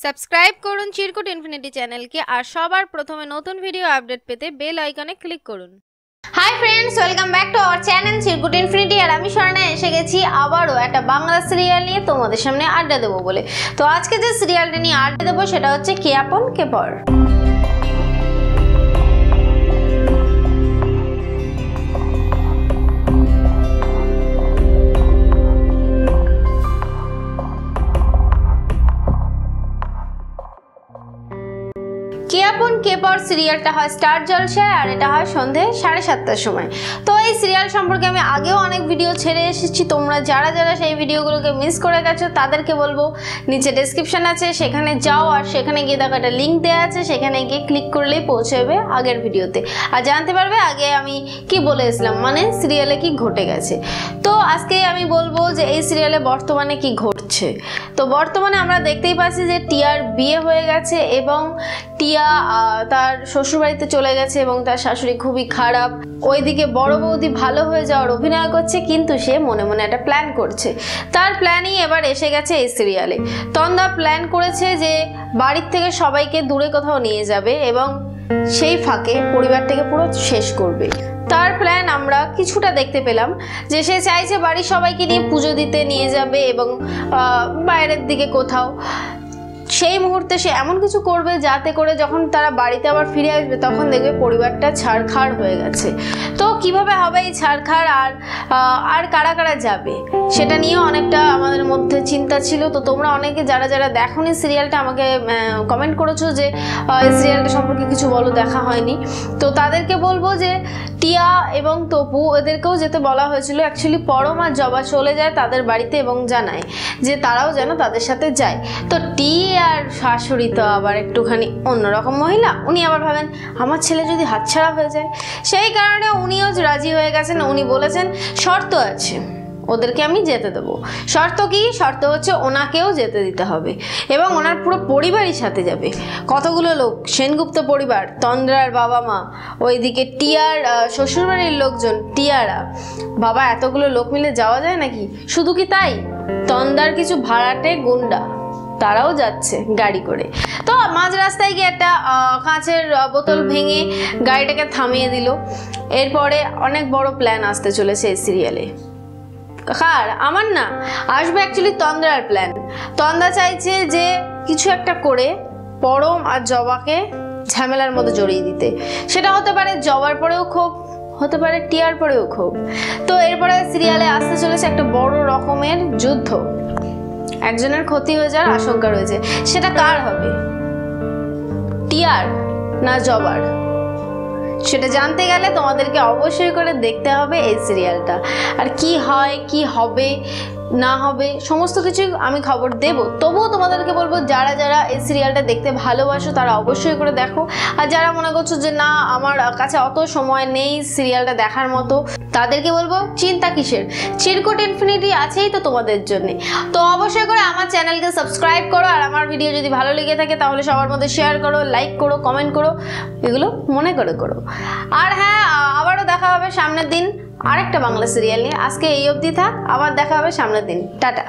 Subscribe করুন চিরকুট infinity চ্যানেলকে আর সবার প্রথমে নতুন ভিডিও আপডেট পেতে বেল আইকনে ক্লিক করুন। Hi friends, welcome back to our channel Chirkut infinity. আর আমি স্বর্ণা এসে গেছি আবারও একটা বাংলা সিরিয়াল নিয়ে তোমাদের সামনে আড্ডা দেবো বলে। তো আজকে যে সিরিয়ালটা নিয়ে আড্ডা দেবো সেটা হচ্ছে কে আপন কে পর। কে আপন কে পর সিরিয়ালটা হয় স্টার জলসায় আর এটা হয় সন্ধে 7:30টার সময়। তো এই সিরিয়াল সম্পর্কে আমি আগেও অনেক ভিডিও ছেড়ে এসেছি, তোমরা যারা যারা সেই ভিডিওগুলোকে মিস করে গেছো তাদেরকে বলবো নিচে ডেসক্রিপশন আছে, সেখানে যাও আর সেখানে গিয়ে দেখো একটা লিঙ্ক দেওয়া আছে, সেখানে গিয়ে ক্লিক করলেই পৌঁছে যাবে আগের ভিডিওতে আর জানতে পারবে আগে আমি কি বলেছিলাম, মানে সিরিয়ালে কি ঘটে গেছে। তো আজকে আমি বলবো যে এই সিরিয়ালে বর্তমানে কি ঘটছে। তো বর্তমানে আমরা দেখতেই পাচ্ছি যে টিয়ার বিয়ে হয়ে গেছে এবং টিয়া তার শ্বশুরবাড়িতে চলে গেছে এবং তার শাশুড়ি খুবই খারাপ। ওইদিকে বড় বৌদি ভালো হয়ে যাওয়ার অভিনয় করছে, কিন্তু সে মনে মনে একটা প্ল্যান করছে। তার প্ল্যানই এবার এসে গেছে এই সিরিয়ালে। তন্দা প্ল্যান করেছে যে বাড়ির থেকে সবাইকে দূরে কোথাও নিয়ে যাবে এবং সেই ফাঁকে পরিবারটাকে পুরো শেষ করবে। তার প্ল্যান আমরা কিছুটা দেখতে পেলাম যে সে চাইছে বাড়ির সবাইকে নিয়ে পুজো দিতে নিয়ে যাবে এবং বাইরের দিকে কোথাও। সেই মুহূর্তে সে এমন কিছু করবে যাতে করে যখন তারা বাড়িতে আবার ফিরে আসবে তখন দেখবে পরিবারটা ছাড়খাড় হয়ে গেছে। তো কিভাবে হবে এই ছাড়খাড় আর কারা কারা যাবে সেটা নিয়েও অনেকটা আমাদের মধ্যে চিন্তা ছিল। তো তোমরা অনেকে যারা যারা দেখোনি সিরিয়ালটা আমাকে কমেন্ট করেছো যে এই সিরিয়ালটা সম্পর্কে কিছু বলো, দেখা হয়নি। তো তাদেরকে বলবো যে টিয়া এবং তপু এদেরকেও যেতে বলা হয়েছিল। অ্যাকচুয়ালি পরম আর জবা চলে যায় তাদের বাড়িতে এবং জানায় যে তারাও যেন তাদের সাথে যায়। তো আর শাশুড়ি তো আবার একটুখানি অন্যরকম মহিলা, উনি আবার ভাবেন আমার ছেলে যদি হাতছাড়া হয়ে যায়, সেই কারণে উনিও রাজি হয়ে গেছেন। উনি বলেছেন শর্ত আছে, ওদেরকে আমি যেতে দেবো। শর্ত কি? শর্ত হচ্ছে ওনাকেও যেতে দিতে হবে এবং ওনার পুরো পরিবারই সাথে যাবে। কতগুলো লোক, সেনগুপ্ত পরিবার, তন্দ্রার বাবা মা, ওইদিকে টিয়ার শ্বশুরবাড়ির লোকজন, টিয়ারা, বাবা এতগুলো লোক মিলে যাওয়া যায় নাকি? শুধু কি তাই, তন্দার কিছু ভাড়াটে গুন্ডা তারাও যাচ্ছে গাড়ি করে। তো মাঝ রাস্তায় গিয়ে একটা কাঁচের বোতল ভেঙে গাড়িটাকে থামিয়ে দিল। এরপরে অনেক বড় প্ল্যান আসতে চলেছে এই সিরিয়ালে। কার? আমার না, আসবে অ্যাকচুয়ালি তন্দ্রার প্ল্যান। তন্দ্রা চাইছে যে কিছু একটা করে পরম আর জবাকে ঝামেলার মধ্যে জড়িয়ে দিতে। সেটা হতে পারে জবার পরেও ক্ষোভ, হতে পারে টিয়ার পরেও ক্ষোভ। তো এরপরে সিরিয়ালে আসতে চলেছে একটা বড় রকমের যুদ্ধ। একজনের ক্ষতি হয়ে যাওয়ার আশঙ্কা রয়েছে। সেটা কার হবে, টিয়ার না জবার? সেটা জানতে গেলে তোমাদেরকে অবশ্যই করে দেখতে হবে এই সিরিয়ালটা। আর কি হয়, কি হবে না হবে সমস্ত কিছু আমি খবর দেব। তবুও তোমাদেরকে বলবো যারা যারা এই সিরিয়ালটা দেখতে ভালোবাসো তারা অবশ্যই করে দেখো। আর যারা মনে করছো যে না আমার কাছে অত সময় নেই সিরিয়ালটা দেখার মতো, তাদেরকে বলবো চিন্তা কিসের, চিরকুট ইনফিনিটি আছেই তো তোমাদের জন্য। তো অবশ্যই করে আমার চ্যানেলকে সাবস্ক্রাইব করো আর আমার ভিডিও যদি ভালো লেগে থাকে তাহলে সবার মধ্যে শেয়ার করো, লাইক করো, কমেন্ট করো, এগুলো মনে করে করো। আর হ্যাঁ, আবারও দেখা হবে সামনের দিন আরেকটা বাংলা সিরিয়াল নিয়ে। আজকে এই অবধি থাক, আবার দেখা হবে সামনের দিন। টাটা।